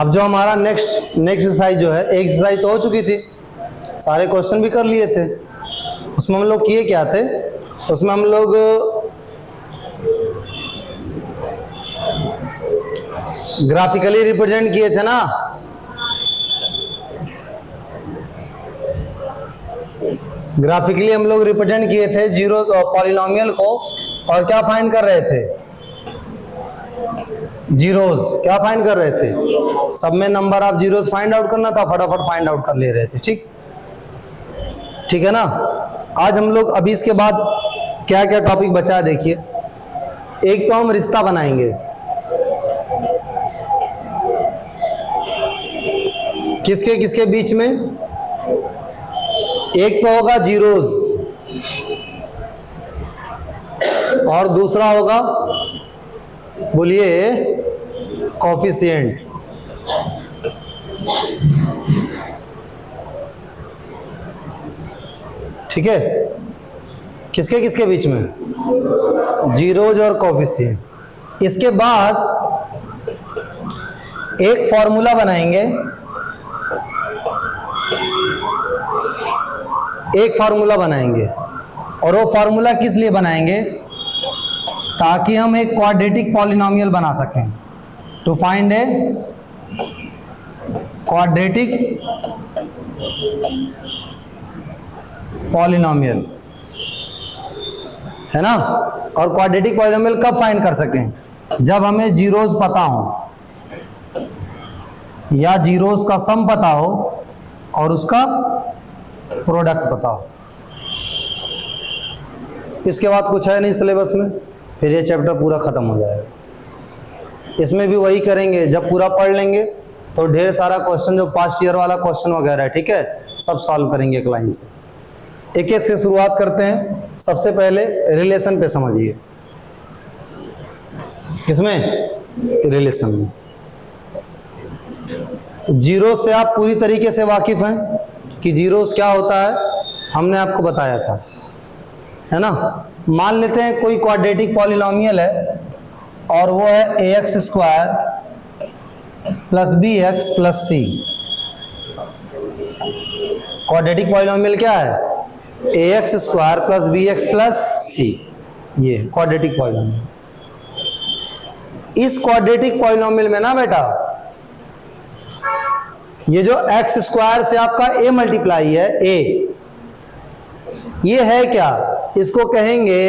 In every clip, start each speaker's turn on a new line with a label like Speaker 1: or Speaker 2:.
Speaker 1: अब जो हमारा नेक्स्ट एक्सरसाइज जो है, एक एक्सरसाइज तो हो चुकी थी, सारे क्वेश्चन भी कर लिए थे। उसमें हम लोग किए क्या थे, उसमें हम लोग ग्राफिकली रिप्रेजेंट किए थे ना। ग्राफिकली हम लोग रिप्रेजेंट किए थे जीरोस और पॉलिनोमियल को, और क्या फाइंड कर रहे थे, जीरोस। क्या फाइंड कर रहे थे, सब में number of zeros find out करना था, फटाफट फाइंड आउट कर ले रहे थे। ठीक है ना। आज हम लोग अभी इसके बाद क्या क्या टॉपिक बचा है देखिए। एक तो हम रिश्ता बनाएंगे, किसके किसके बीच में। एक तो होगा जीरोस और दूसरा होगा, बोलिए, कोफिशिएंट। ठीक है, किसके किसके बीच में, जीरोज और कोफिशिएंट। इसके बाद एक फॉर्मूला बनाएंगे, एक फॉर्मूला बनाएंगे, और वो फॉर्मूला किस लिए बनाएंगे, ताकि हम एक क्वाड्रेटिक पॉलिनोमियल बना सकें। To find a quadratic polynomial, है ना। और क्वाड्रेटिक पॉलिनोमियल कब फाइंड कर सकें, जब हमें जीरोस पता हो, या जीरोस का सम पता हो और उसका प्रोडक्ट पता हो। इसके बाद कुछ है नहीं सिलेबस में, फिर ये चैप्टर पूरा खत्म हो जाएगा। इसमें भी वही करेंगे, जब पूरा पढ़ लेंगे तो ढेर सारा क्वेश्चन जो पास्ट ईयर वाला क्वेश्चन वगैरह है, ठीक है, सब सॉल्व करेंगे एक लाइन से। एक एक से शुरुआत करते हैं। सबसे पहले रिलेशन पे समझिए। किसमें, रिलेशन में। जीरो से आप पूरी तरीके से वाकिफ हैं कि जीरोस क्या होता है, हमने आपको बताया था, है ना। मान लेते हैं कोई क्वाड्रेटिक पॉलिनोमियल है और वो है ax square plus bx plus c। Quadratic polynomial क्या है, ax square plus bx plus c। ये क्वाड्रेटिक पॉलिनोमियल। इस क्वाड्रेटिक पॉलिनोमियल में ना बेटा, ये जो x स्क्वायर से आपका a मल्टीप्लाई है, a, ये है क्या, इसको कहेंगे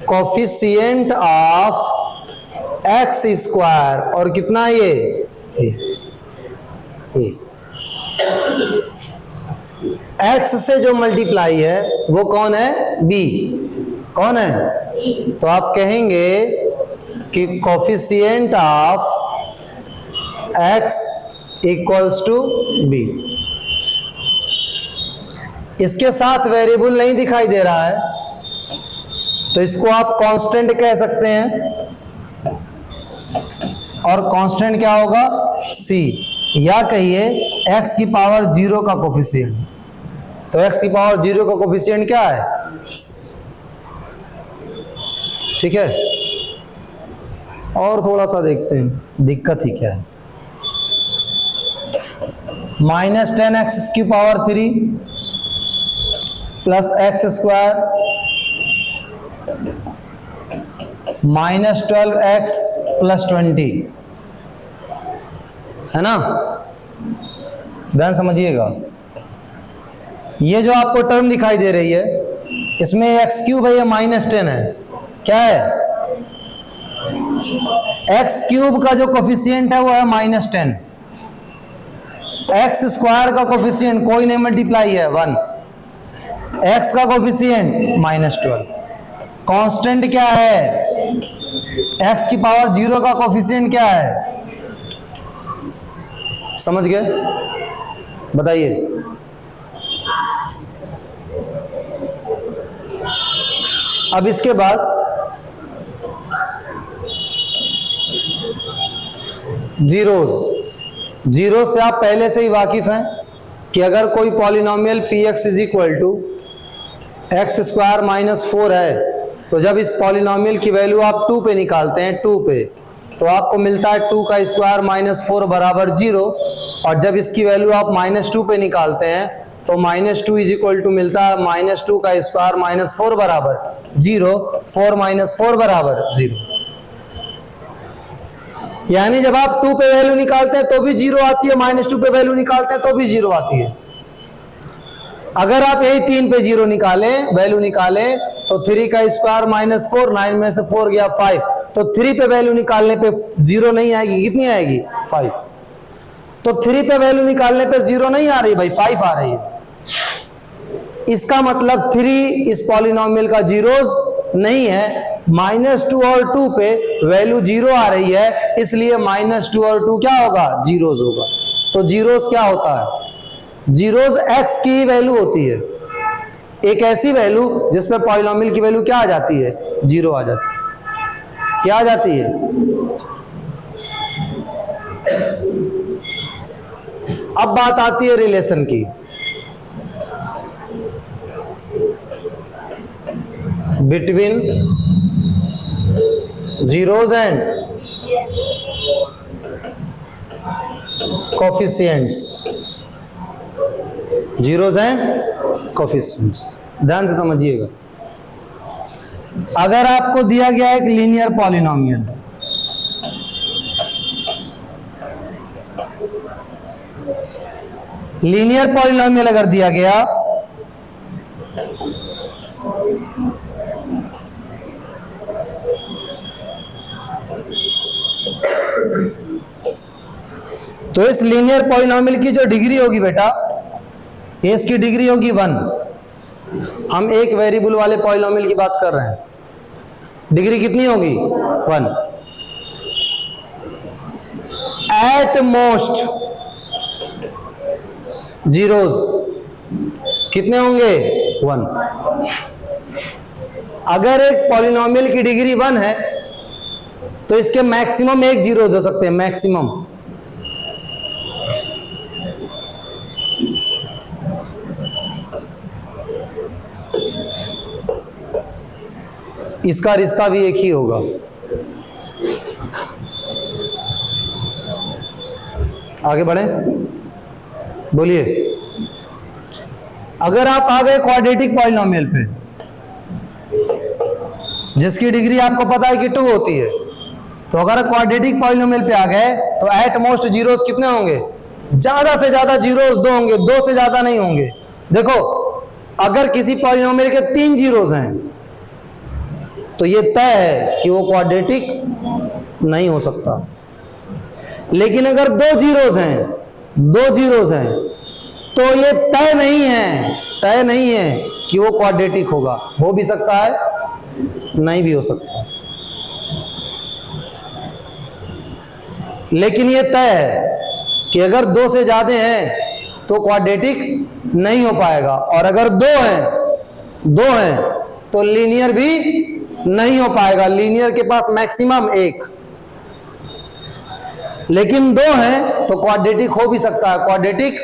Speaker 1: कोफिशिएंट ऑफ x स्क्वायर, और कितना ये a। x से जो मल्टीप्लाई है वो कौन है, b। कौन है, तो आप कहेंगे कि coefficient of x equals to b। इसके साथ वेरिएबल नहीं दिखाई दे रहा है, तो इसको आप कांस्टेंट कह सकते हैं, और कांस्टेंट क्या होगा, c, या कहिए x की पावर 0 का कोफिशिएंट। तो x की पावर 0 का कोफिशिएंट क्या है, ठीक है। और थोड़ा सा देखते हैं दिक्कत ही क्या है। -10x की power 3 plus x square -12x plus 20, है ना। ध्यान समझिएगा, ये जो आपको टर्म दिखाई दे रही है, इसमें x क्यूब है, ये -10 है, क्या है, x क्यूब का जो कोफिशिएंट है वो है -10। x स्क्वायर का कोफिशिएंट कोई नहीं मल्टीप्लाई है, 1। x का कोफिशिएंट -12। कांस्टेंट क्या है, x की पावर 0 का कोफिशिएंट क्या है, समझ गए, बताइए। अब इसके बाद जीरो से आप पहले से ही वाकिफ हैं कि अगर कोई polynomial px is equal to X square -4 है, तो जब इस पॉलिनोमियल की वैल्यू आप 2 पे निकालते हैं, 2 पे, तो आपको मिलता है 2 का स्क्वायर माइनस 4 बराबर 0, और जब इसकी वैल्यू आप -2 पे निकालते हैं तो -2 इज इक्वल टू मिलता है -2 का स्क्वायर माइनस 4 बराबर 0, 4 माइनस 4 बराबर 0। यानी जब आप 2 पे वैल्यू निकालते हैं तो भी 0 आती है, -2 पे वैल्यू निकालते हैं तो भी 0 आती है। अगर आप यही 3 पे 0 निकालें, वैल्यू निकालें, तो 3 का स्क्वायर -4, 9 में से 4 गया 5, तो 3 पे वैल्यू निकालने पे 0 नहीं आएगी, कितनी आएगी 5। तो 3 पे वैल्यू निकालने पे 0 नहीं आ रही भाई, 5 आ रही है। इसका मतलब 3 इस पॉलिनोमियल का जीरोस नहीं है। -2 और 2 पे वैल्यू 0 आ रही है, इसलिए -2 और 2 क्या होगा, जीरोस होगा। तो जीरोस क्या होता है, जीरोस x की वैल्यू होती है, एक ऐसी वैल्यू जिसमें पॉलिनोमियल की वैल्यू क्या आ जाती है, 0 आ जाती है। क्या आ जाती है, अब बात आती है रिलेशन की। Between zeros and coefficients, zeros and coefficients, ध्यान से समझिएगा। अगर आपको दिया गया एक लीनियर पॉलिनोमियल, लीनियर पॉलिनोमियल अगर दिया गया तो इस लीनियर पॉलिनोमियल की जो डिग्री होगी बेटा, इसकी डिग्री होगी 1। हम एक वेरिएबल वाले पॉलिनोमियल की बात कर रहे हैं, डिग्री कितनी होगी 1। एट मोस्ट जीरोस कितने होंगे 1। अगर एक पॉलिनोमियल की डिग्री 1 है तो इसके मैक्सिमम 1 जीरोस हो सकते हैं, मैक्सिमम। इसका रिश्ता भी एक ही होगा। आगे बढ़े, बोलिए। अगर आप आ गए क्वाड्रेटिक पॉलिनोमियल पे जिसकी डिग्री आपको पता है कि 2 होती है, तो अगर क्वाड्रेटिक पॉलिनोमियल पे आ गए तो एट मोस्ट जीरोस कितने होंगे, ज्यादा से ज्यादा जीरोस 2 होंगे, 2 से ज्यादा नहीं होंगे। देखो अगर किसी पॉलिनोमियल के 3 जीरोस हैं तो ये तय है कि वो क्वाड्रेटिक नहीं हो सकता। लेकिन अगर 2 जीरोस हैं, 2 जीरोस हैं, तो ये तय नहीं है कि वो क्वाड्रेटिक होगा। हो भी सकता है, नहीं भी हो सकता है, लेकिन ये तय है कि अगर 2 से ज्यादा हैं तो क्वाड्रेटिक नहीं हो पाएगा, और अगर 2 हैं तो लीनियर भी नहीं हो पाएगा। लीनियर के पास मैक्सिमम 1, लेकिन 2 हैं तो क्वाड्रेटिक हो भी सकता है, क्वाड्रेटिक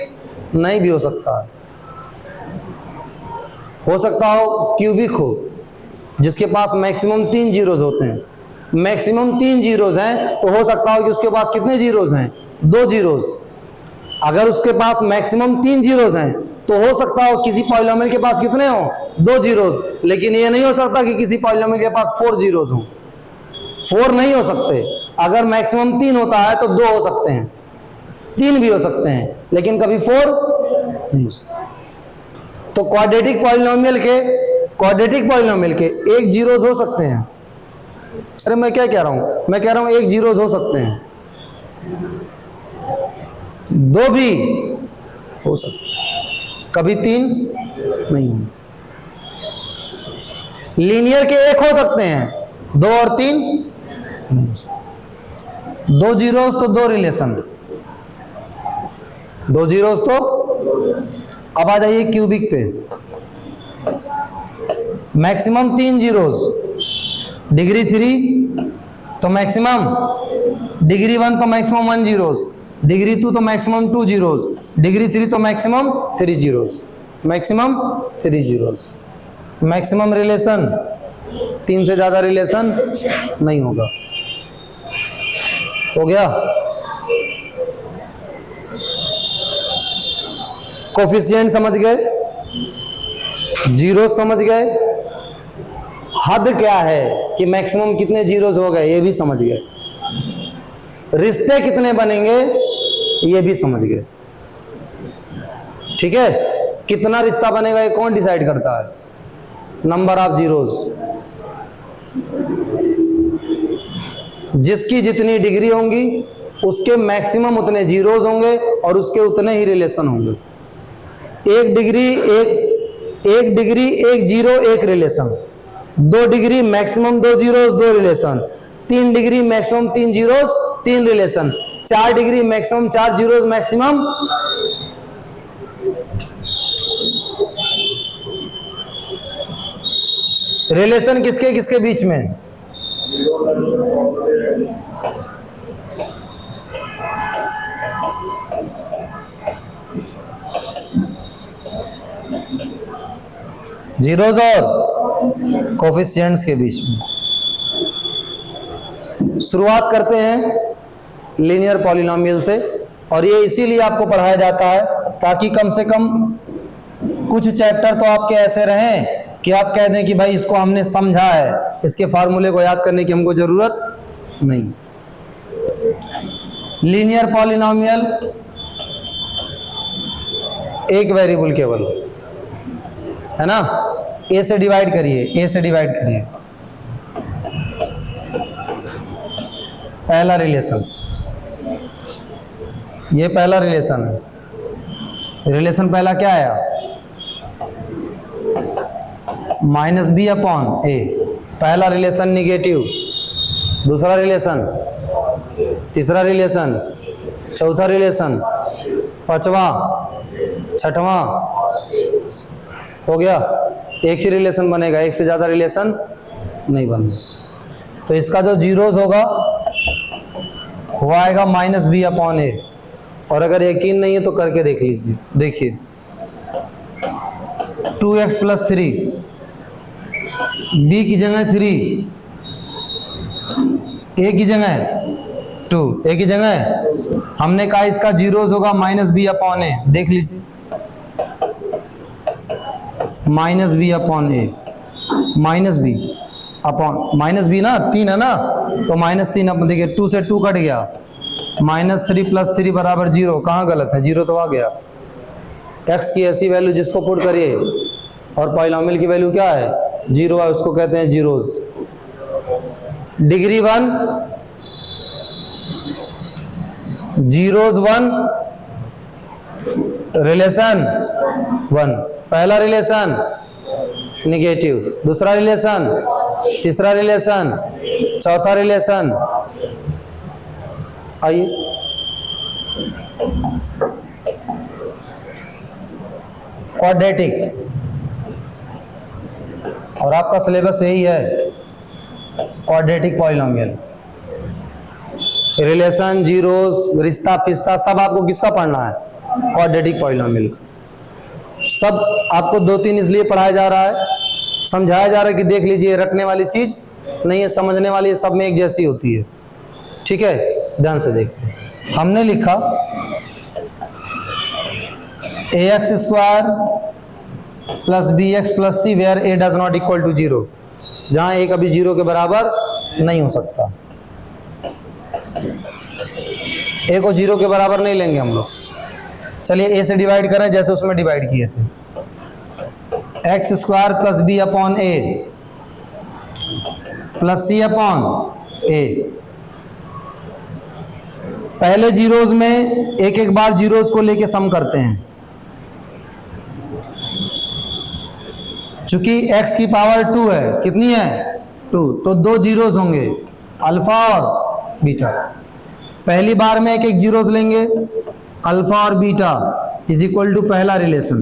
Speaker 1: नहीं भी हो सकता है। हो सकता हो क्यूबिक हो, जिसके पास मैक्सिमम 3 जीरोस होते हैं। मैक्सिमम 3 जीरोस हैं तो हो सकता हो कि उसके पास कितने जीरोस हैं, 2 जीरोस। अगर उसके पास मैक्सिमम 3 जीरोस हैं तो हो सकता हो किसी पॉलिनोमियल के पास कितने हो, 2 जीरोस। लेकिन ये नहीं हो सकता कि किसी पॉलिनोमियल के पास 4 जीरोस हो, 4 नहीं हो सकते। अगर मैक्सिमम 3 होता है तो 2 हो सकते हैं, 3 भी हो सकते हैं, लेकिन कभी 4 नहीं हो सकता। तो क्वाड्रेटिक पॉलिनोमियल के 1 जीरोस हो सकते हैं। अरे मैं क्या कह रहा हूं, मैं कह रहा हूं 1 जीरोस हो सकते हैं, 2 भी हो सकते हैं, कभी 3 नहीं होंगे। लीनियर के 1 हो सकते हैं, 2 और 3 नहीं हो सकते। 2 जीरोस तो 2 रिलेशन, 2 जीरोस तो। अब आ जाइए क्यूबिक पे। मैक्सिमम 3 जीरोस, डिग्री 3 तो मैक्सिमम, डिग्री 1 तो मैक्सिमम 1 जीरोस, डिग्री 2 तो मैक्सिमम 2 जीरोस, डिग्री 3 तो maximum 3 zeros, maximum 3 zeros. Maximum relation, 3 से ज्यादा रिलेशन नहीं होगा। हो गया। कोफिशिएंट समझ गए, जीरो समझ गए, हद क्या है कि मैक्सिमम कितने जीरोज हो गए ये भी समझ गए, रिश्ते कितने बनेंगे ये भी समझ गए। ठीक है, कितना रिश्ता बनेगा ये कौन डिसाइड करता है? Number of zeros. जिसकी जितनी डिग्री होंगी उसके मैक्सिमम उतने जीरोज होंगे और उसके उतने ही रिलेशन होंगे। एक डिग्री एक जीरो एक relation, 2 degree maximum 2 zeros 2 relation, 3 degree maximum 3 zeros 3 relation, 4 degree maximum 4 zeros maximum. Relation किसके किसके बीच में? जीरोज और कोफिशिएंट्स के बीच में। शुरुआत करते हैं लीनियर पॉलिनोमियल से, और ये इसीलिए आपको पढ़ाया जाता है ताकि कम से कम कुछ चैप्टर तो आपके ऐसे रहें कि आप कह दें कि भाई इसको हमने समझा है, इसके फार्मूले को याद करने की हमको जरूरत नहीं। लीनियर पॉलिनोमियल एक वेरिएबल केवल है ना, ए से डिवाइड करिए, ए से डिवाइड करिए। पहला रिलेशन, ये पहला रिलेशन है। रिलेशन पहला क्या आया? माइनस बी अपॉन ए। पहला रिलेशन निगेटिव, दूसरा रिलेशन, तीसरा रिलेशन, चौथा रिलेशन, पांचवा, छठवां, हो गया। एक ही रिलेशन बनेगा, एक से ज्यादा रिलेशन नहीं बनेगा। तो इसका जो जीरोज होगा वो आएगा माइनस बी अपॉन ए। और अगर यकीन नहीं है तो करके देख लीजिए, देखिए 2x प्लस 3, b की जगह 3, a की जगह 2, a की जगह हमने कहा इसका जीरोज होगा माइनस बी अपॉन ए। देख लीजिए minus B upon A, minus B upon minus B ना 3 है ना, तो -3 अपन देखिए 2 से 2 कट गया, -3 प्लस 3 बराबर 0। कहाँ गलत है? 0 तो आ गया। x की ऐसी वैल्यू जिसको पुट करिए और पॉलिनोमियल की वैल्यू क्या है? 0 है, उसको कहते हैं जीरोज। Degree 1, zeros 1, relation 1। पहला रिलेशन निगेटिव, दूसरा रिलेशन, तीसरा रिलेशन, चौथा रिलेशन। आइए क्वाड्रेटिक, और आपका सिलेबस यही है, क्वाड्रेटिक पॉलिनोमियल। रिलेशन, जीरोस, रिश्ता फिश्ता सब आपको किसका पढ़ना है? क्वाड्रेटिक पॉलिनोमियल का। सब आपको 2-3 इसलिए पढ़ाया जा रहा है, समझाया जा रहा है कि देख लीजिए रटने वाली चीज नहीं है, समझने वाली सब में एक जैसी होती है। ठीक है, ध्यान से देखिए। हमने लिखा ax square plus bx plus c where a does not equal to 0, जहां a कभी 0 के बराबर नहीं हो सकता। a को 0 के बराबर नहीं लेंगे हम लोग। चलिए a से डिवाइड करें जैसे उसमें डिवाइड किए थे, X square plus B upon A plus C upon A. पहले जीरोज में एक एक बार जीरोज को लेके सम करते हैं। चूंकि x की पावर 2 है, कितनी है? 2, तो 2 जीरोज होंगे, अल्फा और बीटा। पहली बार में एक एक जीरोज लेंगे, अल्फा और बीटा इज इक्वल टू पहला रिलेशन।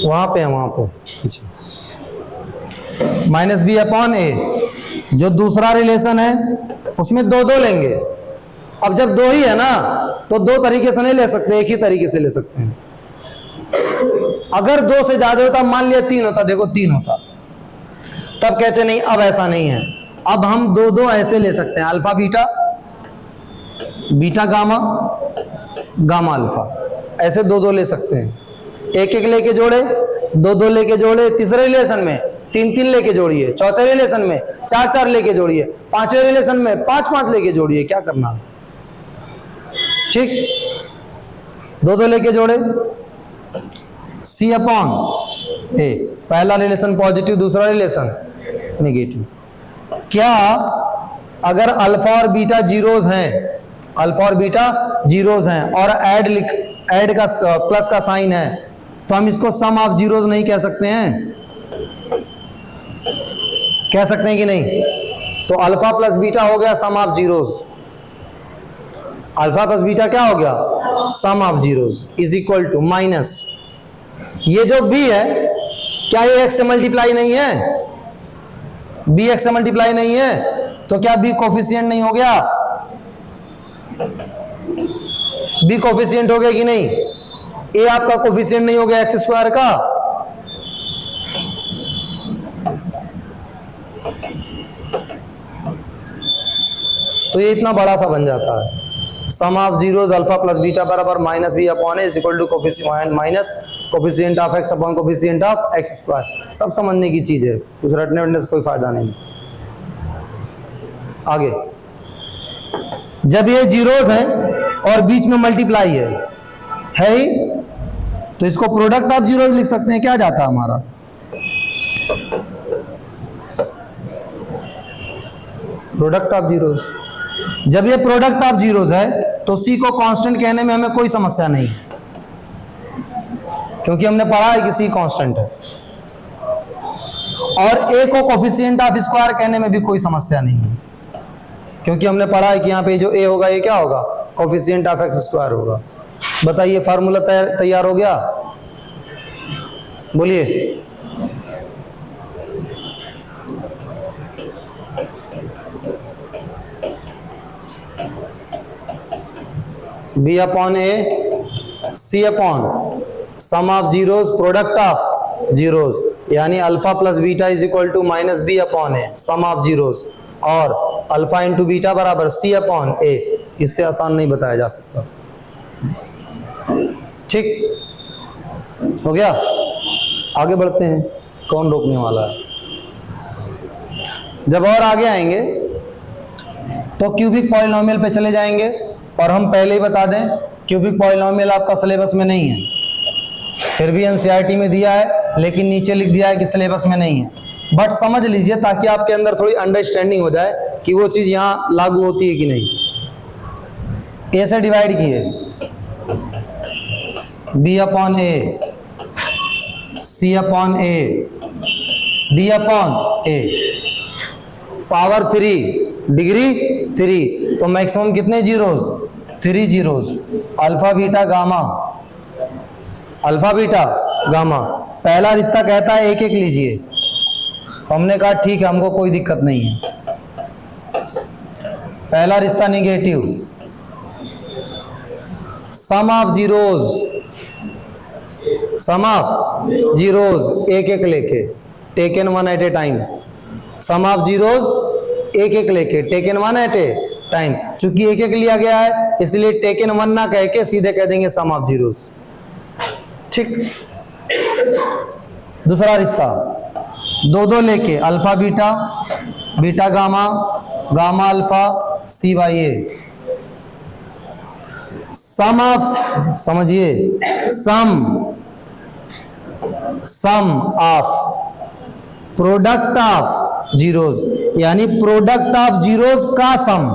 Speaker 1: वहां पे है, वहां पे माइनस बी अपॉन ए। जो दूसरा रिलेशन है उसमें 2-2 लेंगे। अब जब 2 ही है ना तो 2 तरीके से नहीं ले सकते, एक ही तरीके से ले सकते हैं। अगर 2 से ज्यादा होता, मान लिया 3 होता, देखो 3 होता, तब कहते नहीं अब ऐसा नहीं है, अब हम दो दो ऐसे ले सकते हैं, alpha beta, beta gamma, gamma alpha, ऐसे दो दो ले सकते हैं। एक एक लेके जोड़े, दो दो लेके जोड़े, तीसरे रिलेशन में तीन तीन लेके जोड़िए, चौथे रिलेशन में चार चार लेके जोड़िए, पांचवें रिलेशन में पांच पांच लेके जोड़िए। क्या करना, ठीक, दो दो लेके जोड़े, सी अपॉन ए, पहला रिलेशन पॉजिटिव, दूसरा रिलेशन नेगेटिव। क्या अगर अल्फा और बीटा जीरोज हैं, अल्फा और बीटा जीरोज हैं और ऐड का प्लस का साइन है, तो हम इसको सम ऑफ जीरोज नहीं कह सकते हैं? कह सकते हैं कि नहीं? तो अल्फा प्लस बीटा हो गया sum of zeros, alpha plus beta क्या हो गया, sum of zeros, is equal to minus, ये जो बी है क्या ये एक्स से मल्टीप्लाई नहीं है? बी एक्स से मल्टीप्लाई नहीं है, तो क्या बी कोफिशिएंट नहीं हो गया? बी कोफिशिएंट हो गया कि नहीं? ए आपका कोफिशिएंट नहीं हो गया एक्स स्क्वायर का? तो ये इतना बड़ा सा बन जाता है, sum of zeros alpha plus beta बराबर minus B upon A is equal to coefficient minus coefficient of X upon coefficient of X square. सब समझने की चीज है, कुछ रटने वटने से कोई फायदा नहीं। आगे, जब ये जीरोज हैं और बीच में मल्टीप्लाई है ही, तो इसको प्रोडक्ट ऑफ जीरोज लिख सकते हैं। क्या जाता है हमारा, प्रोडक्ट ऑफ जीरोज। जब ये प्रोडक्ट ऑफ जीरोज है तो सी को कांस्टेंट कहने में हमें कोई समस्या नहीं, क्योंकि हमने पढ़ा है कि सी कांस्टेंट है, और ए को कोफिशिएंट ऑफ स्क्वायर कहने में भी कोई समस्या नहीं है, क्योंकि हमने पढ़ा है कि यहाँ पे जो ए होगा ये क्या होगा, कोफिशिएंट ऑफ एक्स स्क्वायर होगा। बताइए, फार्मूला तैयार हो गया? बोलिए। B upon A C upon sum of zeros product of zeros, यानी alpha plus beta is equal to minus B upon A sum of zeros, और अल्फा इंटू बीटा बराबर C upon ए। इससे आसान नहीं बताया जा सकता। ठीक हो गया? आगे बढ़ते हैं, कौन रोकने वाला है? जब और आगे आएंगे तो क्यूबिक पॉलिनोमियल पे चले जाएंगे, और हम पहले ही बता दें क्यूबिक पॉलिनोमियल आपका सिलेबस में नहीं है, फिर भी एनसीईआरटी में दिया है, लेकिन नीचे लिख दिया है कि सिलेबस में नहीं है। बट समझ लीजिए ताकि आपके अंदर थोड़ी अंडरस्टैंडिंग हो जाए कि वो चीज़ यहाँ लागू होती है कि नहीं। ए से डिवाइड किए, B upon A C upon A D upon A, power 3 degree 3, तो मैक्सिमम कितने zeros, 3 zeros. Alpha beta gamma, alpha beta gamma. पहला रिश्ता कहता है एक एक लीजिए, हमने कहा ठीक है, हमको कोई दिक्कत नहीं है। पहला रिश्ता negative, sum of zeros, sum of zeros एक एक लेके, taken one at a time. Sum of zeros एक एक लेके, taken one at a time. चूंकि एक एक लिया गया है इसलिए टेकन वन ना कह के सीधे कह देंगे सम ऑफ जीरोज। ठीक। दूसरा रिश्ता दो दो लेके, alpha beta, beta gamma, gamma alpha, C by A. Sum of, समझिए, sum of product of zeros, यानी प्रोडक्ट ऑफ जीरोज का सम,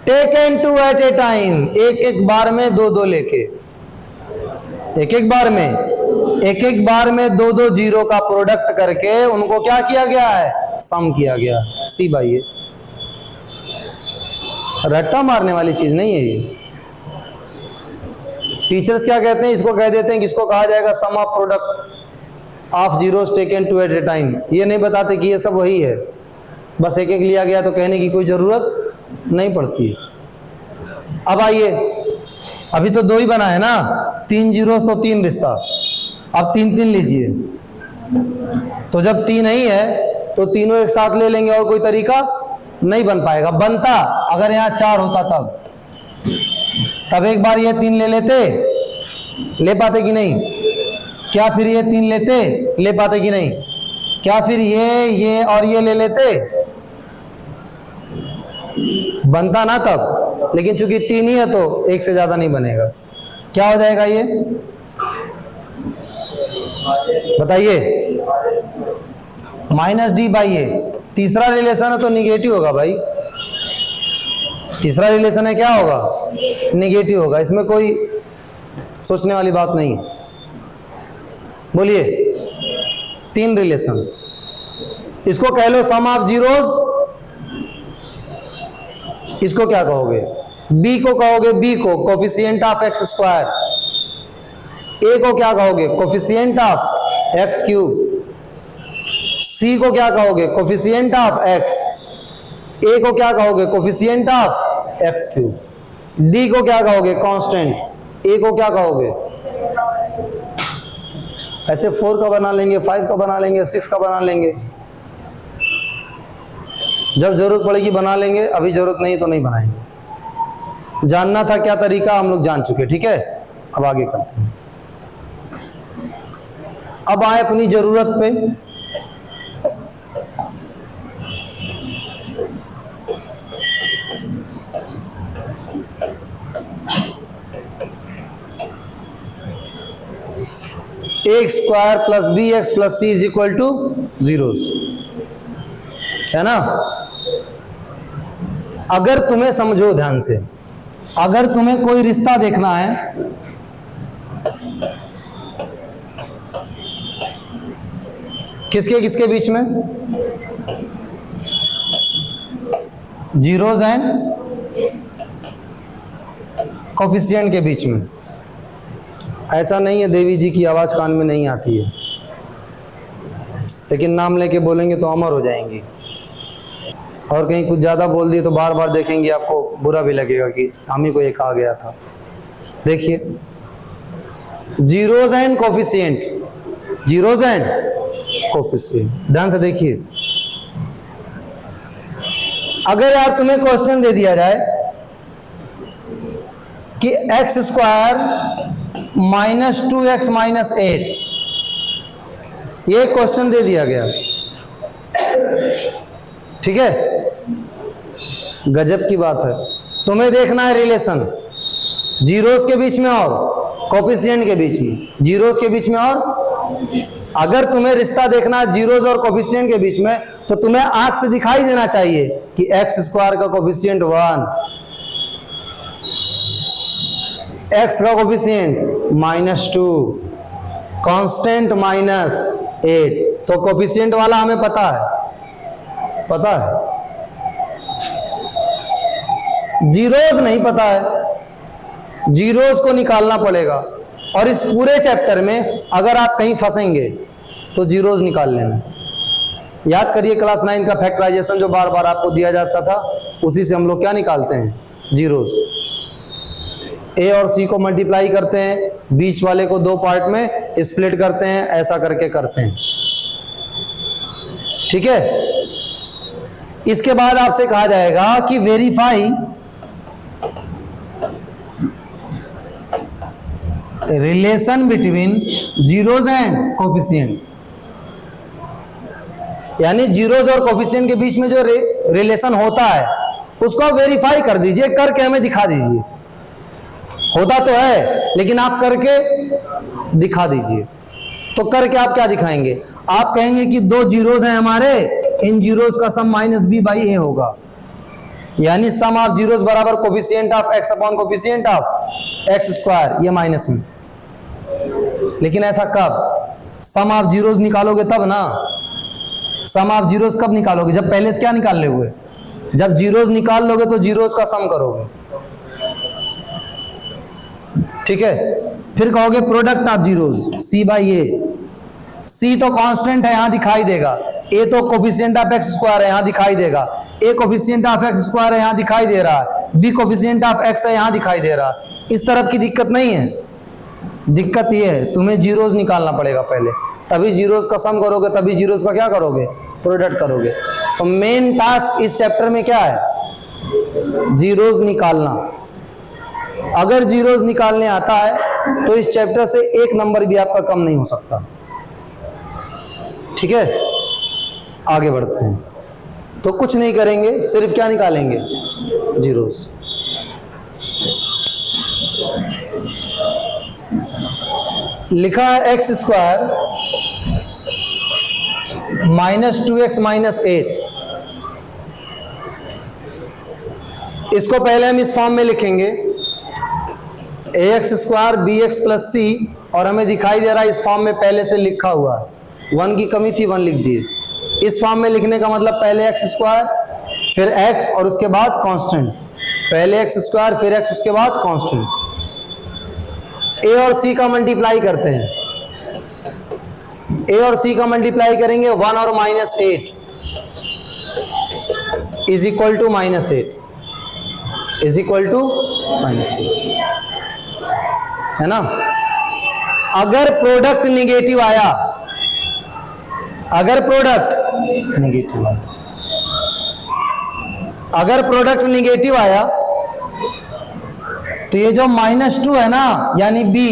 Speaker 1: taken two at a time, एक एक बार में दो दो लेके, एक एक बार में दो दो जीरो का प्रोडक्ट करके उनको क्या किया गया है, सम किया गया। सी बाई ए। रट्टा मारने वाली चीज नहीं है ये। टीचर्स क्या कहते हैं, इसको कह देते हैं, किसको कहा जाएगा, sum of product of zeros taken two at a time. ये नहीं बताते कि ये सब वही है, बस एक एक लिया गया तो कहने की कोई जरूरत नहीं पड़ती। अब आइए, अभी तो दो ही बना है ना, 3 जीरोस तो 3 रिश्ता, अब 3 3 लीजिए। तो जब 3 नहीं है तो तीनों एक साथ ले लेंगे और कोई तरीका नहीं बन पाएगा। बनता अगर यहाँ 4 होता तब एक बार ये 3 ले लेते, ले पाते कि नहीं? क्या फिर ये 3 लेते, ले पाते कि नहीं? क्या फिर ये और ये ले लेते, बनता ना तब। लेकिन चूंकि 3 ही है तो एक से ज्यादा नहीं बनेगा। क्या हो जाएगा ये बताइए? -d/a। तीसरा रिलेशन है तो निगेटिव होगा भाई। तीसरा रिलेशन है, क्या होगा? निगेटिव होगा। इसमें कोई सोचने वाली बात नहीं। बोलिए 3 रिलेशन, इसको कह लो सम ऑफ जीरोस। इसको क्या कहोगे? b को कहोगे, b को coefficient of x square. a को क्या कहोगे? Coefficient of x cube. c को क्या कहोगे? Coefficient of x। a को क्या कहोगे? Coefficient of x cube. d को क्या कहोगे? कांस्टेंट। a को क्या कहोगे? ऐसे 4 का बना लेंगे, 5 का बना लेंगे, 6 का बना लेंगे। जब जरूरत पड़ेगी बना लेंगे, अभी जरूरत नहीं तो नहीं बनाएंगे। जानना था क्या तरीका, हम लोग जान चुके। ठीक है, अब आगे करते हैं। अब आए अपनी जरूरत पे। X square plus B X plus C is equal to zeros, है ना? अगर तुम्हें, समझो ध्यान से, अगर तुम्हें कोई रिश्ता देखना है, किसके किसके बीच में? जीरोस एंड कोफिशिएंट के बीच में। ऐसा नहीं है देवी जी की आवाज कान में नहीं आती है, लेकिन नाम लेके बोलेंगे तो अमर हो जाएंगी। और कहीं कुछ ज़्यादा बोल दिए तो बार बार देखेंगे, आपको बुरा भी लगेगा कि हम ही को ये कहा गया था। देखिए zeros and coefficient, zeros and coefficient, ध्यान से देखिए। अगर यार तुम्हें क्वेश्चन दे दिया जाए कि एक्स स्क्वायर -2x - 8, ये क्वेश्चन दे दिया गया, ठीक है, गजब की बात है। तुम्हें देखना है रिलेशन जीरोस के बीच में और कोफिशिएंट के बीच में, जीरोस के बीच में और, अगर तुम्हें रिश्ता देखना है जीरोस और कोफिशिएंट के बीच में, तो तुम्हें आंख से दिखाई देना चाहिए कि एक्स स्क्वायर का कोफिशिएंट 1, एक्स का कोफिशिएंट -2, कांस्टेंट -8। तो कोफिशिएंट वाला हमें पता है, पता है, जीरोस नहीं पता है, जीरोस को निकालना पड़ेगा। और इस पूरे चैप्टर में अगर आप कहीं फंसेंगे तो जीरोस निकाल लेना। याद करिए क्लास 9 का फैक्टराइजेशन जो बार बार आपको दिया जाता था, उसी से हम लोग क्या निकालते हैं? जीरोस। ए और सी को मल्टीप्लाई करते हैं, बीच वाले को 2 पार्ट में स्प्लिट करते हैं, ऐसा करके करते हैं, ठीक है। इसके बाद आपसे कहा जाएगा कि verify relation between zeros and coefficient, यानी जीरोस और कोफिशिएंट के बीच में जो रिलेशन होता है उसको आप वेरीफाई कर दीजिए, करके हमें दिखा दीजिए। होता तो है लेकिन आप करके दिखा दीजिए। तो करके आप क्या दिखाएंगे? आप कहेंगे कि 2 जीरोस हैं हमारे, इन जीरोस का सम -b/a होगा, यानी सम ऑफ जीरोस बराबर coefficient of x upon coefficient of x square, ये माइनस में। लेकिन ऐसा कब? सम ऑफ जीरोस निकालोगे तब ना। सम ऑफ जीरोस कब निकालोगे? जब पहले से क्या निकाल लोगे? जब जीरोस निकाल लोगे तो जीरोस का सम करोगे, ठीक है। फिर कहोगे product of zeros c/a। c तो कांस्टेंट है, यहां दिखाई देगा। a तो कोफिशिएंट ऑफ x स्क्वायर है, यहां दिखाई देगा। a coefficient of x square है, यहां दिखाई दे रहा है। b कोफिशिएंट ऑफ x है, यहां दिखाई दे रहा है। इस तरफ की दिक्कत नहीं है, दिक्कत ये है, तुम्हें जीरोस निकालना पड़ेगा पहले, तभी जीरोस का सम करोगे, तभी जीरोस का क्या करोगे, प्रोडक्ट करोगे। तो मेन टास्क इस चैप्टर में क्या है, जीरोस निकालना। अगर जीरोस निकालने आता है तो इस चैप्टर से एक नंबर भी आपका कम नहीं हो सकता। ठीक है, आगे बढ़ते हैं। तो कुछ नहीं करेंगे, सिर्फ क्या निकालेंगे, जीरोस। लिखा है x square minus 2x minus 8। इसको पहले हम इस फॉर्म में लिखेंगे, ax स्क्वायर bx प्लस सी, और हमें दिखाई दे रहा है इस फॉर्म में पहले से लिखा हुआ है, 1 की कमी थी 1 लिख दिए। इस फॉर्म में लिखने का मतलब पहले एक्स स्क्वायर फिर x और उसके बाद कांस्टेंट, पहले एक्स स्क्वायर फिर x उसके बाद कांस्टेंट। a और c का मल्टीप्लाई करते हैं, a और c का मल्टीप्लाई करेंगे 1 और minus 8 is equal to minus 8, is equal to minus 8, है ना। अगर प्रोडक्ट निगेटिव आया, अगर प्रोडक्ट निगेटिव आया, अगर प्रोडक्ट निगेटिव आया तो ये जो -2 है ना, यानी बी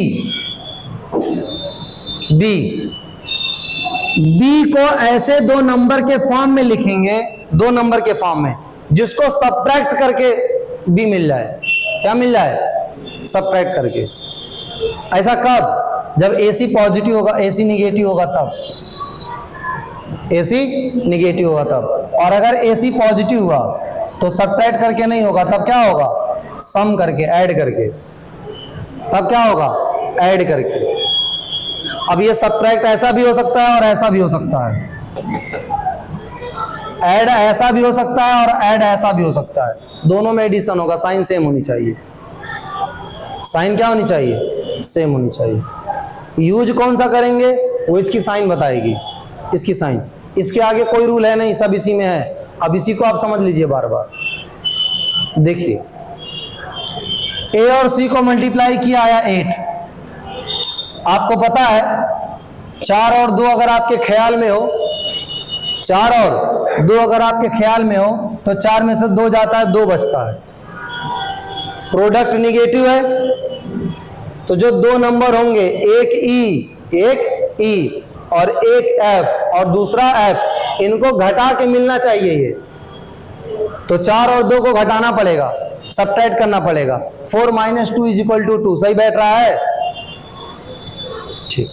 Speaker 1: को ऐसे दो नंबर के फॉर्म में लिखेंगे, दो नंबर के फॉर्म में, जिसको सब्ट्रैक्ट करके बी मिल जाए। क्या मिल जाए, सब्ट्रैक्ट करके। ऐसा कब, जब AC पॉजिटिव होगा, AC निगेटिव होगा तब, AC निगेटिव होगा तब। और अगर AC पॉजिटिव हुआ तो सब्ट्रैक्ट करके नहीं होगा, तब क्या होगा, सम करके, ऐड करके। तब क्या होगा, ऐड करके। अब ये सब्ट्रैक्ट ऐसा भी हो सकता है और ऐसा भी हो सकता है, ऐड ऐसा भी हो सकता है और ऐड ऐसा भी हो सकता है, दोनों में एडिशन होगा। साइन सेम होनी चाहिए, साइन क्या होनी चाहिए, सेम होनी चाहिए। यूज कौन सा करेंगे, वो इसकी साइन बताएगी, इसकी साइन। इसके आगे कोई रूल है नहीं, सब इसी में है। अब इसी को आप समझ लीजिए बार बार। देखिए, a और c को मल्टीप्लाई किया आया 8। आपको पता है 4 और 2 अगर आपके ख्याल में हो, 4 और 2 अगर आपके ख्याल में हो तो 4 में से 2 जाता है, 2 बचता है। प्रोडक्ट निगेटिव है तो जो 2 नंबर होंगे, एक E और एक F और दूसरा F, इनको घटा के मिलना चाहिए ये। तो 4 और 2 को घटाना पड़ेगा, सब्ट्रैक्ट करना पड़ेगा। 4 - 2 = 2, सही बैठ रहा है, ठीक।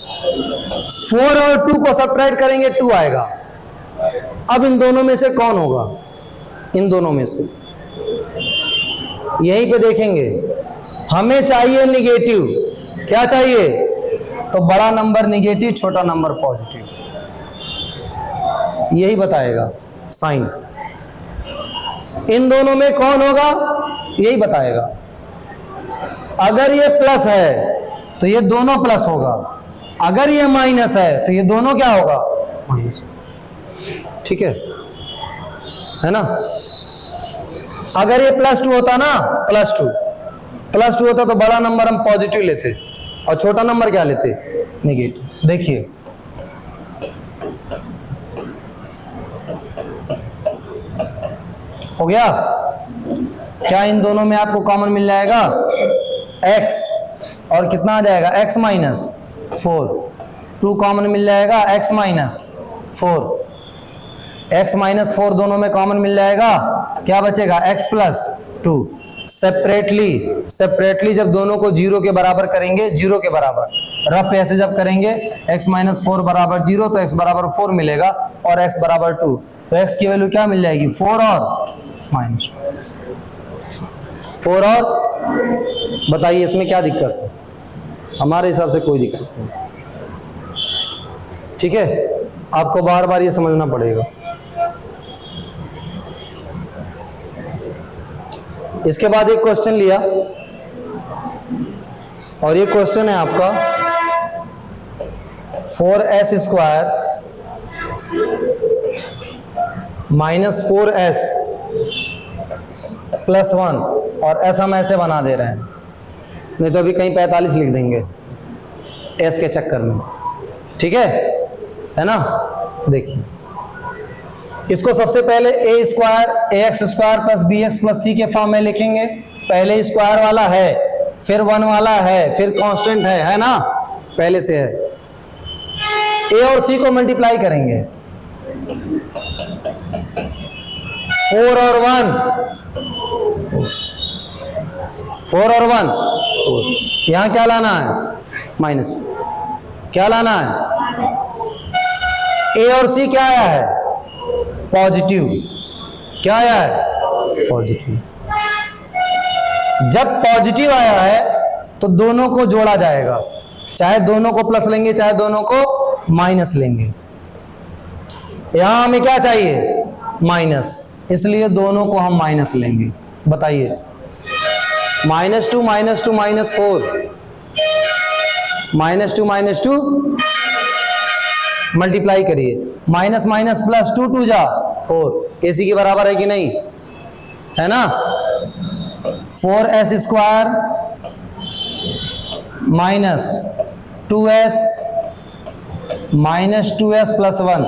Speaker 1: 4 और 2 को सब्ट्रैक्ट करेंगे 2 आएगा। अब इन दोनों में से कौन होगा, इन दोनों में से यहीं पे देखेंगे। हमें चाहिए निगेटिव, क्या चाहिए, तो बड़ा नंबर निगेटिव, छोटा नंबर पॉजिटिव, यही बताएगा साइन। इन दोनों में कौन होगा, यही बताएगा। अगर ये प्लस है तो ये दोनों प्लस होगा, अगर ये माइनस है तो ये दोनों क्या होगा, माइनस। ठीक है ना। अगर ये +2 होता ना, +2 होता तो बड़ा नंबर हम पॉजिटिव लेते और छोटा नंबर क्या लेते, नेगेटिव। देखिए, हो गया क्या, इन दोनों में आपको कॉमन मिल जाएगा x, और कितना आ जाएगा, x - 4। 2 कॉमन मिल जाएगा, x - 4, x - 4 दोनों में कॉमन मिल जाएगा। क्या बचेगा, x + 2। सेपरेटली जब दोनों को 0 के बराबर करेंगे, 0 के बराबर रफ ऐसे जब करेंगे, x - 4 = 0 तो x = 4 मिलेगा और x = 2, तो x की वैल्यू क्या मिल जाएगी, 4 और -4। और बताइए इसमें क्या दिक्कत है, हमारे हिसाब से कोई दिक्कत नहीं। ठीक है, आपको बार बार ये समझना पड़ेगा। इसके बाद एक क्वेश्चन लिया, और ये क्वेश्चन है आपका 4s² - 4s + 1, और s हम ऐसे बना दे रहे हैं, नहीं तो अभी कहीं 45 लिख देंगे। एस के चक्कर में, ठीक है ना। देखिए इसको सबसे पहले A square A X square plus B X plus C के फॉर्म में लिखेंगे। पहले स्क्वायर वाला है, फिर 1 वाला है, फिर कांस्टेंट है ना, पहले से है। ए और सी को मल्टीप्लाई करेंगे, 4 और 1, 4 और 1, यहां क्या लाना है, माइनस, क्या लाना है, ए और सी क्या आया है, पॉजिटिव, क्या आया है, पॉजिटिव। जब पॉजिटिव आया है तो दोनों को जोड़ा जाएगा, चाहे दोनों को प्लस लेंगे चाहे दोनों को माइनस लेंगे। यहां हमें क्या चाहिए, माइनस, इसलिए दोनों को हम माइनस लेंगे। बताइए, -2 -2 -4, -2 मल्टीप्लाई करिए, माइनस माइनस प्लस 2 2 जा 4, एसी के बराबर है कि नहीं, है ना। 4s square minus 2s minus 2s plus 1,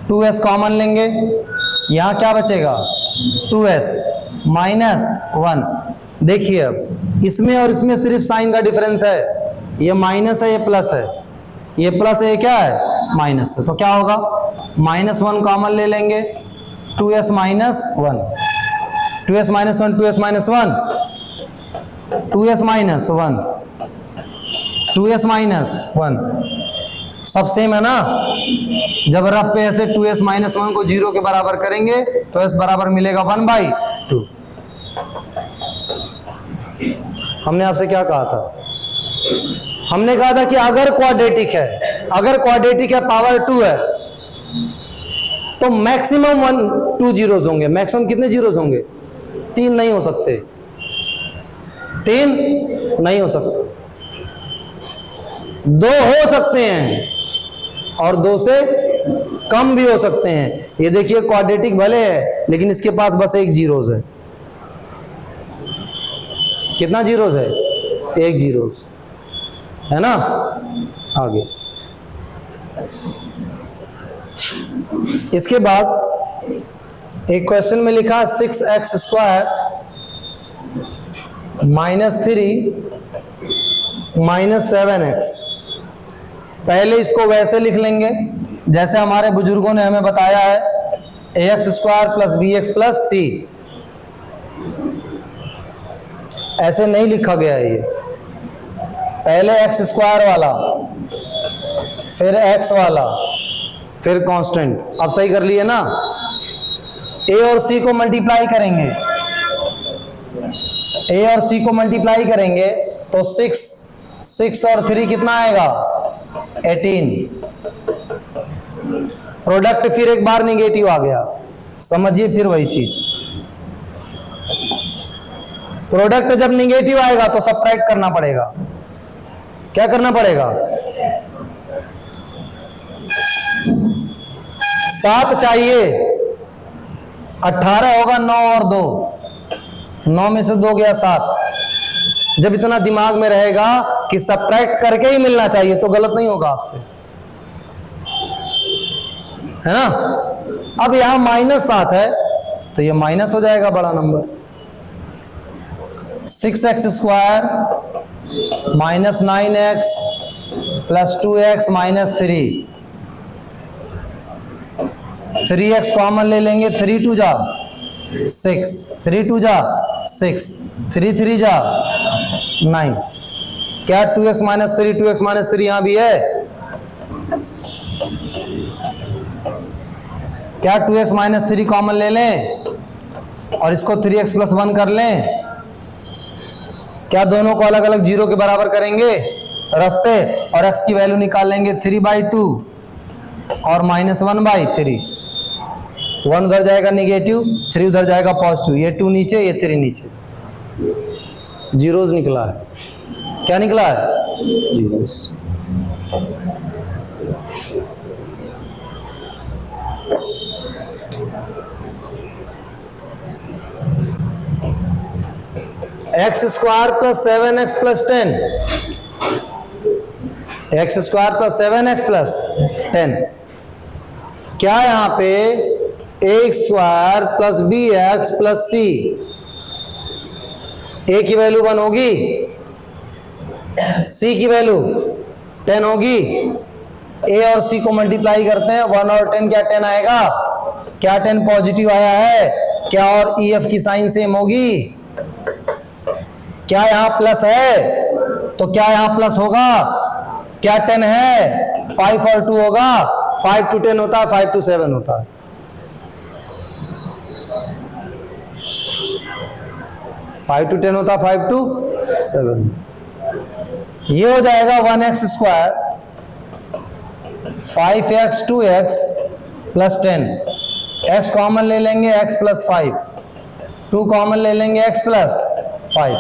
Speaker 1: 2s common लेंगे, यहां क्या बचेगा, 2s माइनस 1। देखिए अब इसमें और इसमें सिर्फ साइन का डिफरेंस है, ये माइनस है ये प्लस है, ये प्लस है ये क्या है, माइनस है। तो क्या होगा, -1 कॉमन ले लेंगे, 2s minus 1, 2s minus 1, 2s minus 1, 2s minus 1, 2s minus 1, सब सेम है ना। जब रफ पे ऐसे 2s माइनस 1 को 0 के बराबर करेंगे तो s बराबर मिलेगा 1/2। हमने आपसे क्या कहा था, हमने कहा था कि अगर क्वाड्रेटिक है, अगर क्वाड्रेटिक है, पावर 2 है, तो मैक्सिमम 2 जीरोज होंगे। मैक्सिमम कितने जीरोज होंगे, 3 नहीं हो सकते, 3 नहीं हो सकते, 2 हो सकते हैं और 2 से कम भी हो सकते हैं। ये देखिए क्वाड्रेटिक भले है लेकिन इसके पास बस 1 जीरोज है। कितना जीरोज है, 1 जीरोज है ना। आगे इसके बाद एक क्वेश्चन में लिखा 6x स्क्वायर -3 -7x। पहले इसको वैसे लिख लेंगे जैसे हमारे बुजुर्गों ने हमें बताया है, ax square plus bx plus c। ऐसे नहीं लिखा गया है ये, पहले x स्क्वायर वाला, फिर x वाला, फिर कांस्टेंट। अब सही कर लिए ना। a और c को मल्टीप्लाई करेंगे, a और c को मल्टीप्लाई करेंगे तो 6 और 3 कितना आएगा, 18। प्रोडक्ट फिर एक बार नेगेटिव आ गया, समझिए फिर वही चीज। प्रोडक्ट जब नेगेटिव आएगा तो सबट्रैक्ट करना पड़ेगा। क्या करना पड़ेगा, 7 चाहिए, 18 होगा, 9 और 2, 9 में से 2 गया 7। जब इतना दिमाग में रहेगा कि सबट्रैक्ट करके ही मिलना चाहिए तो गलत नहीं होगा आपसे, है ना। अब यहां -7 है तो ये माइनस हो जाएगा बड़ा number. 6x square -9x plus 2x minus 3x common ले लेंगे, 3 2 जा 6, 3 2 जा 6, 3 3 जा 9। क्या 2x माइनस 3, 2x माइनस 3 यहां भी है, क्या 2x माइनस 3 कॉमन ले लें और इसको 3x प्लस 1 कर लें। क्या दोनों को अलग अलग 0 के बराबर करेंगे रफ पे और x की वैल्यू निकाल लेंगे, 3/2 और -1/3। 1 उधर जाएगा निगेटिव, 3 उधर जाएगा पॉजिटिव, ये 2 नीचे ये 3 नीचे, जीरोस निकला है। क्या निकला है, zeros. X square plus 7x plus 10, X square plus 7x plus 10, क्या यहां पे A square plus B X plus C, A की वैल्यू 1 होगी, सी की वैल्यू 10 होगी, ए और सी को मल्टीप्लाई करते हैं 1 और 10, क्या 10 आएगा, क्या 10 पॉजिटिव आया है, क्या और ई एफ की साइन सेम होगी, क्या यहां प्लस है तो क्या यहां प्लस होगा, क्या 10 है 5 और 2 होगा, 5 to 10 होता है, 5 to 7 होता है, 5 to 10 होता है, 5 to 7, ये हो जाएगा 1x square 5x 2x plus 10, x common ले लेंगे x प्लस 5, 2 कॉमन ले लेंगे x plus 5,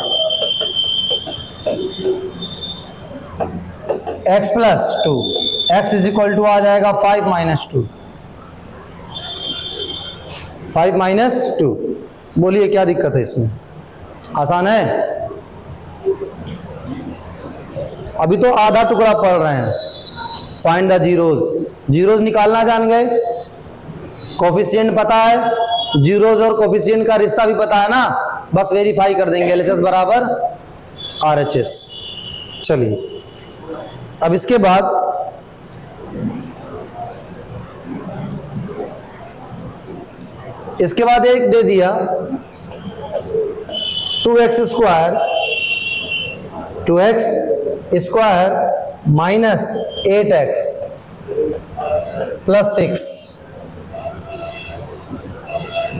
Speaker 1: x plus 2, x is equal to आ जाएगा 5 माइनस 2, 5 माइनस 2, बोलिए क्या दिक्कत है इसमें, आसान है। अभी तो आधा टुकड़ा पढ़ रहे हैं, फाइंड द जीरोज, जीरोज निकालना जान गए, कोफिशिएंट पता है, जीरोज और कोफिशिएंट का रिश्ता भी पता है ना, बस वेरीफाई कर देंगे, एलएचएस बराबर आरएचएस। चलिए अब इसके बाद एक दे दिया 2x square minus 8x plus 6,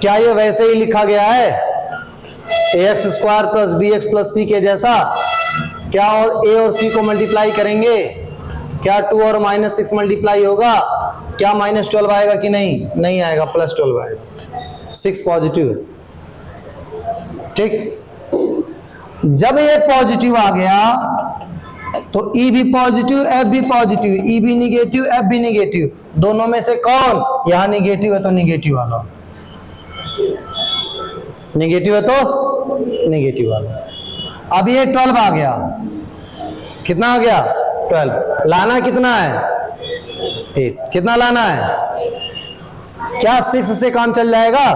Speaker 1: क्या ये वैसे ही लिखा गया है ax square plus bx plus c के जैसा, क्या और a और c को मल्टीप्लाई करेंगे, क्या 2 और माइनस 6 मल्टीप्लाई होगा, क्या माइनस 12 आएगा कि नहीं, नहीं आएगा, प्लस 12 आएगा, 6 पॉजिटिव, ठीक। जब ये पॉजिटिव आ गया तो E भी पॉजिटिव F भी पॉजिटिव, E भी निगेटिव F भी निगेटिव, दोनों में से कौन, यहां निगेटिव है तो निगेटिव वाला, निगेटिव है तो निगेटिव वाला। अब ये 12 आ गया, कितना आ गया 12, लाना कितना है 8, कितना लाना है, क्या 6 से काम चल जाएगा,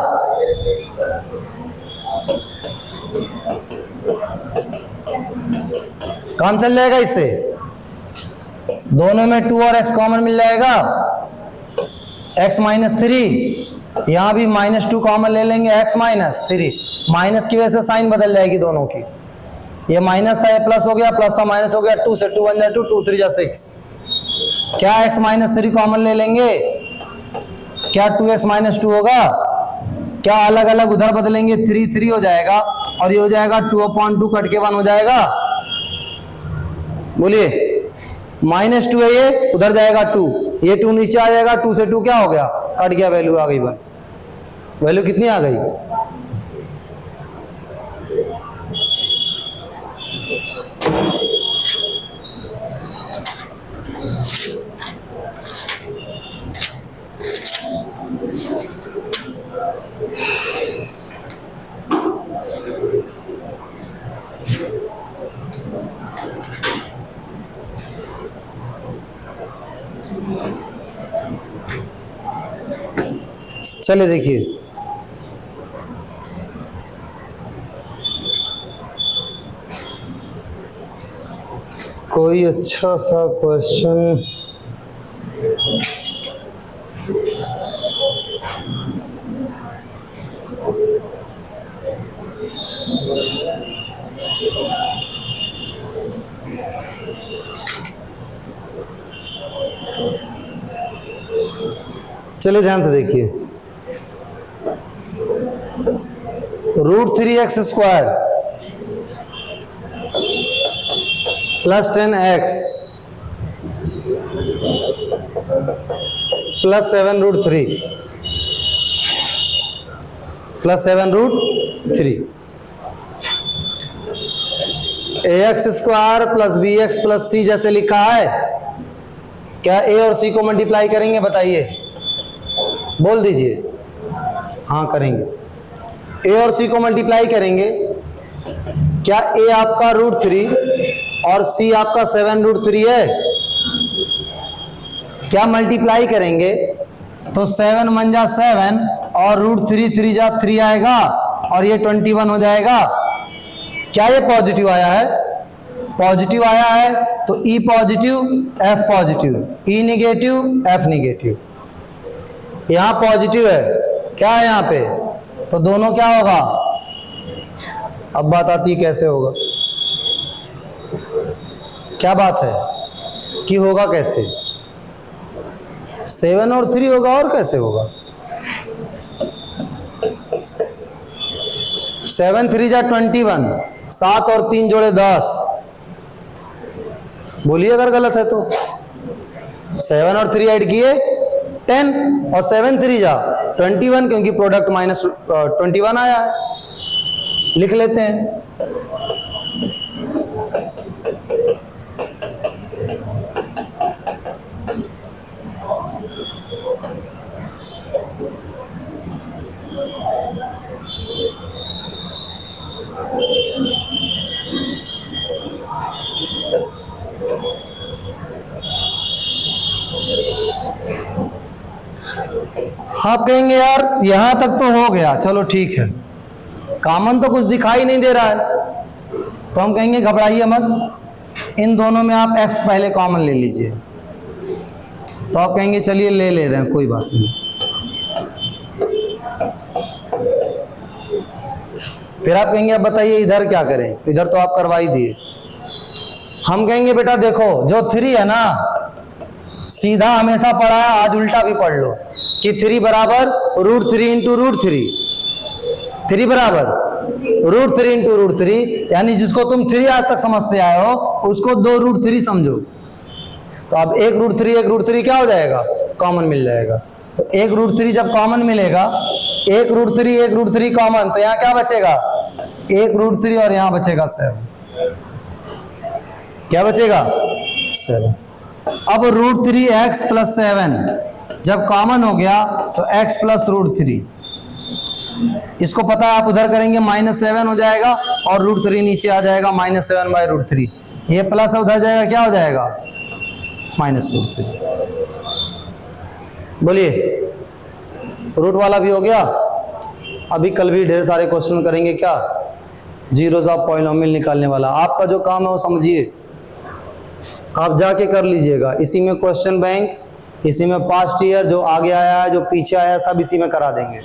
Speaker 1: काम चल जाएगा इससे, दोनों में 2 और x कॉमन मिल जाएगा, x माइनस 3, यहां भी माइनस 2 कॉमन ले लेंगे, x माइनस 3, माइनस की वजह से साइन बदल जाएगी दोनों की, ये माइनस था ये प्लस हो गया, प्लस था माइनस हो गया, 2 से 2 बन जाए 2, 2 3 जा 6, क्या x माइनस 3 कॉमन ले लेंगे, क्या 2x माइनस 2 होगा, क्या अलग अलग उधर बदलेंगे, 3 3 हो जाएगा, और ये हो जाएगा 2/2 कट के 1 हो जाएगा, बोलिए -2 है ये, उधर जाएगा 2, ये 2 नीचे आ जाएगा, 2 से 2 क्या हो गया, कट गया, वैल्यू आ गई 1, वैल्यू कितनी आ गई, चलिए देखिए कोई अच्छा सा क्वेश्चन, चलिए ध्यान से देखिए, √3x square plus 10x plus 7√3 plus 7√3, ax square plus bx plus c जैसे लिखा है, क्या a और c को मल्टीप्लाई करेंगे, बताइए, बोल दीजिए, हाँ करेंगे, a और c को मल्टीप्लाई करेंगे, क्या a आपका √3 और c आपका 7√3 है? क्या मल्टीप्लाई करेंगे तो 7 1 जा 7 और √3 3 जा 3 आएगा और ये 21 हो जाएगा। क्या ये पॉजिटिव आया है? पॉजिटिव आया है तो E positive F positive, E negative F negative. यहां पॉजिटिव है, क्या है यहां पे, तो दोनों क्या होगा। अब बात आती कैसे होगा, क्या बात है कि होगा कैसे, 7 और 3 होगा और कैसे होगा। 7 3 जा 21, 7 और 3 जोड़े 10। बोलिए अगर गलत है तो। 7 और 3 ऐड किए 10 और 7 3 जा 21, क्योंकि प्रोडक्ट -21 आया है। लिख लेते हैं। आप कहेंगे यार यहां तक तो हो गया, चलो ठीक है, कॉमन तो कुछ दिखाई नहीं दे रहा है, तो हम कहेंगे घबराइए मत, इन दोनों में आप x पहले कॉमन ले लीजिए। तो आप कहेंगे चलिए ले रहे हैं, कोई बात नहीं। फिर आप कहेंगे अब बताइए इधर क्या करें, इधर तो आप करवा ही दिए। हम कहेंगे बेटा देखो जो 3 है ना, सीधा हमेशा पढ़ा है, आज उल्टा भी पढ़ लो कि 3 बराबर √3 इंटू √3, 3 बराबर √3 इंटू √3, यानी जिसको तुम 3 आज तक समझते आए हो उसको 2 √3 समझो। तो अब 1 √3 क्या हो जाएगा, कॉमन मिल जाएगा। तो 1 √3 जब कॉमन मिलेगा, 1 √3 कॉमन, तो यहाँ क्या बचेगा 1 √3 और यहाँ बचेगा 7। क्या बचेगा 7। अब √3x + 7 जब कॉमन हो गया तो x + √3, इसको पता है आप उधर करेंगे -7 हो जाएगा और √3 नीचे आ जाएगा -7/√3। ये प्लस उधर जाएगा, क्या हो जाएगा -√3। बोलिए रूट वाला भी हो गया। अभी कल भी ढेर सारे क्वेश्चन करेंगे, क्या जीरोज ऑफ पॉलिनोमियल निकालने वाला। आपका जो काम है वो समझिए, आप जाके कर लीजिएगा। इसी में क्वेश्चन बैंक, इसी में पास्ट ईयर जो आगे आया है, जो पीछे आया है, सब इसी में करा देंगे।